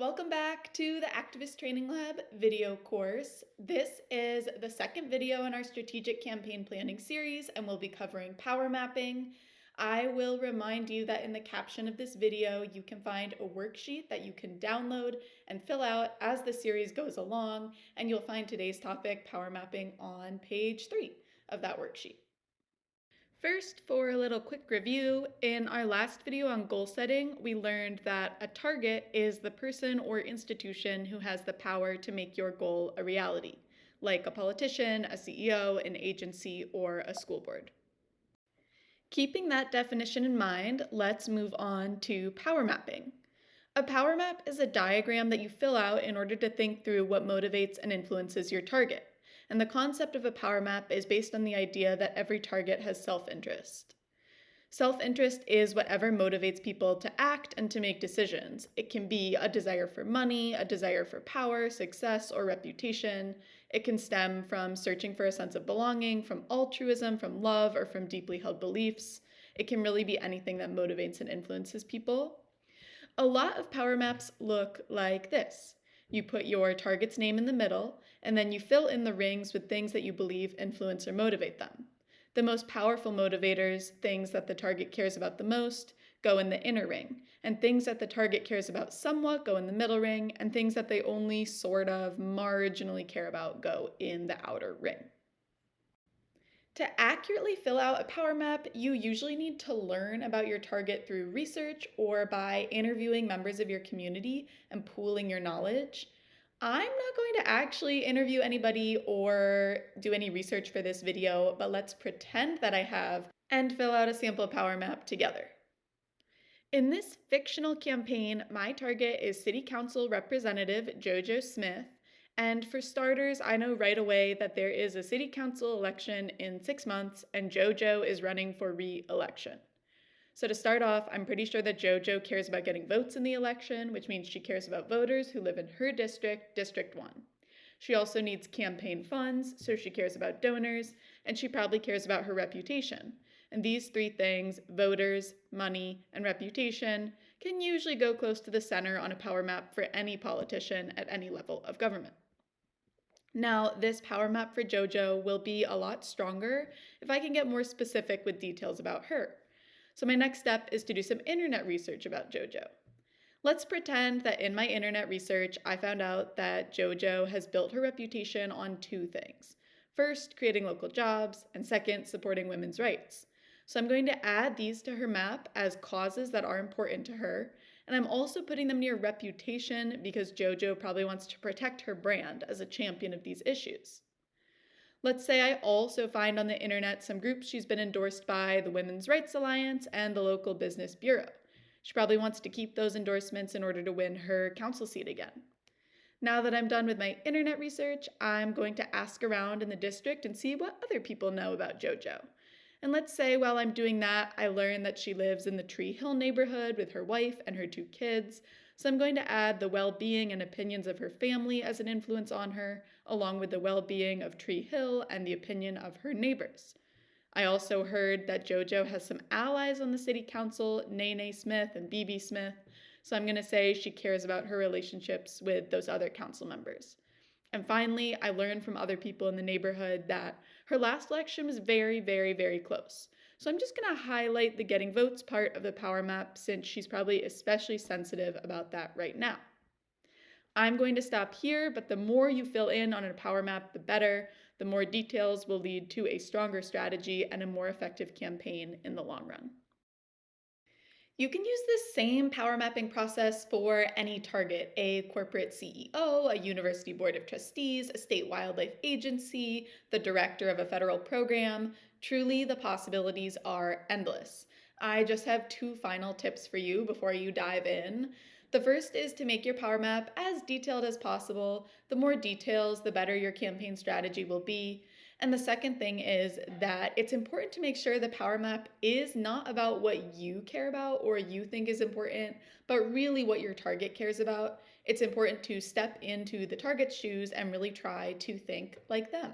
Welcome back to the Activist Training Lab video course. This is the second video in our strategic campaign planning series, and we'll be covering power mapping. I will remind you that in the caption of this video, you can find a worksheet that you can download and fill out as the series goes along, and you'll find today's topic, power mapping, on page 3 of that worksheet. First, for a little quick review, in our last video on goal setting, we learned that a target is the person or institution who has the power to make your goal a reality, like a politician, a CEO, an agency, or a school board. Keeping that definition in mind, let's move on to power mapping. A power map is a diagram that you fill out in order to think through what motivates and influences your target. And the concept of a power map is based on the idea that every target has self-interest. Self-interest is whatever motivates people to act and to make decisions. It can be a desire for money, a desire for power, success, or reputation. It can stem from searching for a sense of belonging, from altruism, from love, or from deeply held beliefs. It can really be anything that motivates and influences people. A lot of power maps look like this. You put your target's name in the middle, and then you fill in the rings with things that you believe influence or motivate them. The most powerful motivators, things that the target cares about the most, go in the inner ring, and things that the target cares about somewhat go in the middle ring, and things that they only sort of marginally care about go in the outer ring. To accurately fill out a power map, you usually need to learn about your target through research or by interviewing members of your community and pooling your knowledge. I'm not going to actually interview anybody or do any research for this video, but let's pretend that I have and fill out a sample power map together. In this fictional campaign, my target is City Council Representative JoJo Smith. And for starters, I know right away that there is a City Council election in 6 months and JoJo is running for re-election. So to start off, I'm pretty sure that JoJo cares about getting votes in the election, which means she cares about voters who live in her district, District 1. She also needs campaign funds, so she cares about donors, and she probably cares about her reputation. And these three things, voters, money, and reputation, can usually go close to the center on a power map for any politician at any level of government. Now, this power map for JoJo will be a lot stronger if I can get more specific with details about her. So my next step is to do some internet research about JoJo. Let's pretend that in my internet research, I found out that JoJo has built her reputation on 2 things. First, creating local jobs, and second, supporting women's rights. So I'm going to add these to her map as causes that are important to her, and I'm also putting them near reputation because JoJo probably wants to protect her brand as a champion of these issues. Let's say I also find on the internet some groups she's been endorsed by, the Women's Rights Alliance and the local business bureau. She probably wants to keep those endorsements in order to win her council seat again. Now that I'm done with my internet research, I'm going to ask around in the district and see what other people know about JoJo. And let's say while I'm doing that, I learn that she lives in the Tree Hill neighborhood with her wife and her 2 kids. So I'm going to add the well-being and opinions of her family as an influence on her, along with the well-being of Tree Hill and the opinion of her neighbors. I also heard that JoJo has some allies on the city council, Nene Smith and BB Smith, so I'm going to say she cares about her relationships with those other council members. And finally, I learned from other people in the neighborhood that her last election was very, very, very close. So I'm just going to highlight the getting votes part of the power map since she's probably especially sensitive about that right now. I'm going to stop here, but the more you fill in on a power map, the better. The more details will lead to a stronger strategy and a more effective campaign in the long run. You can use this same power mapping process for any target, a corporate CEO, a university board of trustees, a state wildlife agency, the director of a federal program. Truly, the possibilities are endless. I just have 2 final tips for you before you dive in. The first is to make your power map as detailed as possible. The more details, the better your campaign strategy will be. And the second thing is that it's important to make sure the power map is not about what you care about or you think is important, but really what your target cares about. It's important to step into the target's shoes and really try to think like them.